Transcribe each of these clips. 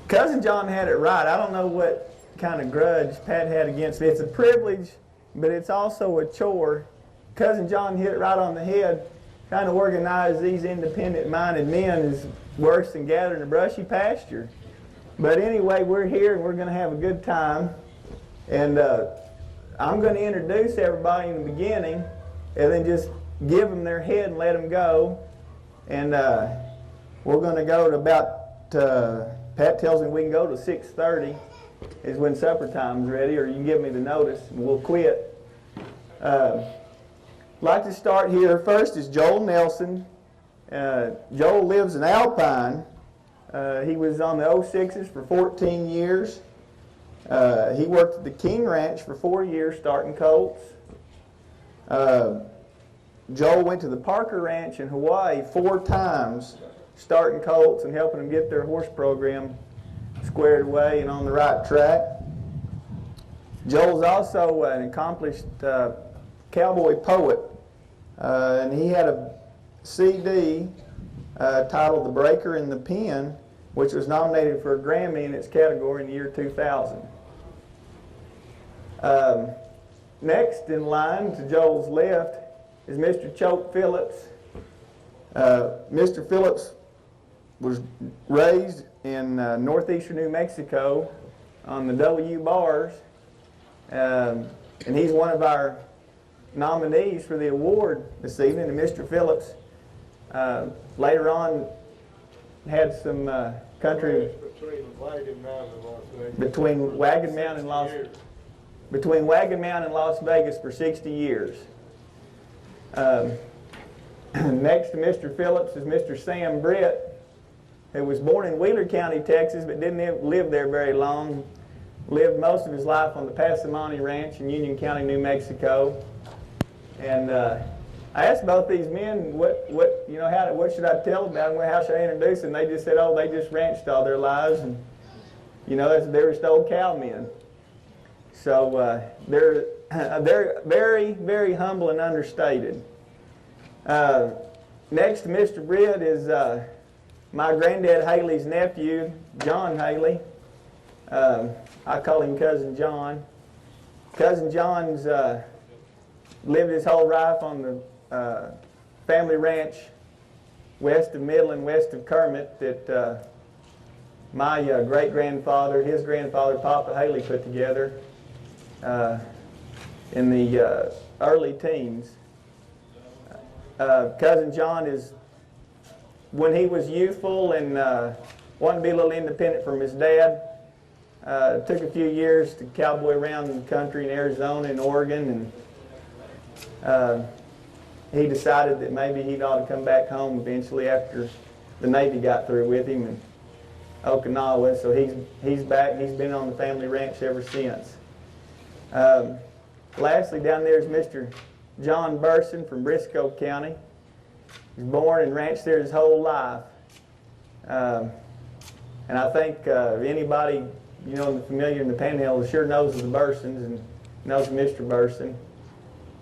Cousin John had it right. I don't know what kind of grudge Pat had against me. It's a privilege, but it's also a chore. Cousin John hit it right on the head. Trying to organize these independent-minded men is worse than gathering a brushy pasture. But anyway, we're here and we're going to have a good time. And I'm going to introduce everybody in the beginning and then just give them their head and let them go. And we're going to go to about, Pat tells me we can go to 6:30 is when supper time's ready, or you can give me the notice and we'll quit. I'd like to start here. First is Joel Nelson. Joel lives in Alpine. He was on the 06s for 14 years. He worked at the King Ranch for 4 years starting colts. Joel went to the Parker Ranch in Hawaii 4 times starting colts and helping them get their horse program squared away and on the right track. Joel's also an accomplished cowboy poet, and he had a CD titled The Breaker in the Pen, which was nominated for a Grammy in its category in the year 2000. Next in line to Joel's left is Mr. Chope Phillips. Mr. Phillips was raised in northeastern New Mexico on the W bars, and he's one of our nominees for the award this evening. And Mr. Phillips later on had some country between Wagon Mountain and Las Vegas for 60 years. Next to Mr. Phillips is Mr. Sam Britt, who was born in Wheeler County, Texas, but didn't live there very long. Lived most of his life on the Pasamani Ranch in Union County, New Mexico. And I asked both these men what should I tell about them, how should I introduce them? They just said, oh, they just ranched all their lives, and they're just old cowmen. So they're very, very humble and understated. Next to Mr. Britt is my granddad Haley's nephew, John Haley. I call him Cousin John. Cousin John's lived his whole life on the family ranch west of Midland, west of Kermit, that my great-grandfather, his grandfather, Papa Haley, put together in the early teens. Cousin John is, when he was youthful and wanted to be a little independent from his dad, took a few years to cowboy around the country in Arizona and Oregon, and he decided that maybe he ought to come back home eventually after the Navy got through with him in Okinawa. So he's back and he's been on the family ranch ever since. Lastly, down there is Mr. John Burson from Briscoe County. He was born and ranched there his whole life. And I think anybody familiar in the Panhandle sure knows of the Bursons and knows of Mr. Burson.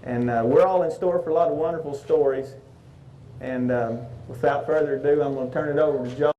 And we're all in store for a lot of wonderful stories. And without further ado, I'm going to turn it over to Joe.